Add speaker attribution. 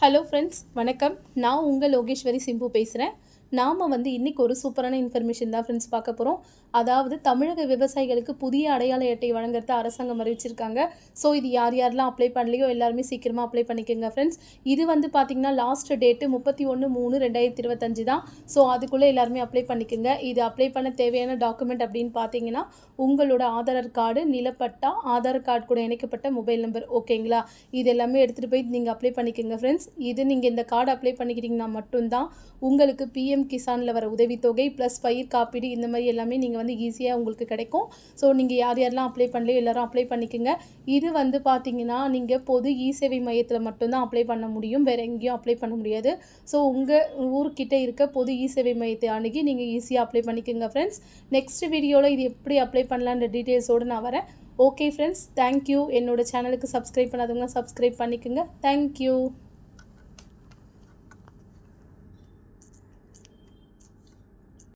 Speaker 1: Hello friends, வணக்கம். நான் உங்கள் லோகேஸ்வரி சிம்பு பேசுகிறேன். நாம் இன்றைக்கி ஒரு சூப்பரான இன்ஃபர்மேஷன் தான் ஃப்ரெண்ட்ஸ் பார்க்க போகிறோம். அதாவது தமிழக விவசாயிகளுக்கு புதிய அடையாள அட்டை வழங்குறது அரசாங்கம் அறிவிச்சிருக்காங்க. ஸோ இது யார் யாரெல்லாம் அப்ளை பண்ணலையோ எல்லாருமே சீக்கிரமாக அப்ளை பண்ணிக்கோங்க ஃப்ரெண்ட்ஸ். இது பார்த்திங்கன்னா லாஸ்ட் டேட்டு 31/3/2025 தான். ஸோ அதுக்குள்ளே எல்லாருமே அப்ளை பண்ணிக்கோங்க. இது அப்ளை பண்ண தேவையான டாக்குமெண்ட் அப்படின்னு பார்த்தீங்கன்னா உங்களோட ஆதார் கார்டு, நிலப்பட்டா, ஆதார் கார்டு கூட இணைக்கப்பட்ட மொபைல் நம்பர், ஓகேங்களா? இது எல்லாமே எடுத்துகிட்டு போய் நீங்கள் அப்ளை பண்ணிக்கோங்க ஃப்ரெண்ட்ஸ். இது நீங்கள் இந்த கார்டு அப்ளை பண்ணிக்கிட்டிங்கன்னா மட்டும்தான் உங்களுக்கு பிஎம் கிசானில் வர உதவித்தொகை ப்ளஸ் பயிர் காப்பீடு இந்த மாதிரி எல்லாமே நீங்கள் ஈஸியாக உங்களுக்கு கிடைக்கும். ஸோ நீங்கள் யார் யாரெல்லாம் அப்ளை பண்ணலையோ எல்லாரும் அப்ளை பண்ணிக்கோங்க. இது பார்த்தீங்கன்னா நீங்கள் பொது சேவை மையத்தில் மட்டும்தான் அப்ளை பண்ண முடியும், வேறு எங்கேயும் அப்ளை பண்ண முடியாது. ஸோ உங்கள் ஊர்கிட்ட இருக்க பொது சேவை மையத்தை அணுகி நீங்கள் ஈஸியாக அப்ளை பண்ணிக்கோங்க ஃப்ரெண்ட்ஸ். நெக்ஸ்ட் வீடியோவில் இது எப்படி அப்ளை பண்ணலான்ற டீட்டெயில்ஸோடு நான் வரேன். Okay friends, thank you. என்னோட சேனலுக்கு சப்ஸ்கிரைப் பண்ணாதவங்க சப்ஸ்கிரைப் பண்ணிக்கோங்க. தேங்க்யூ.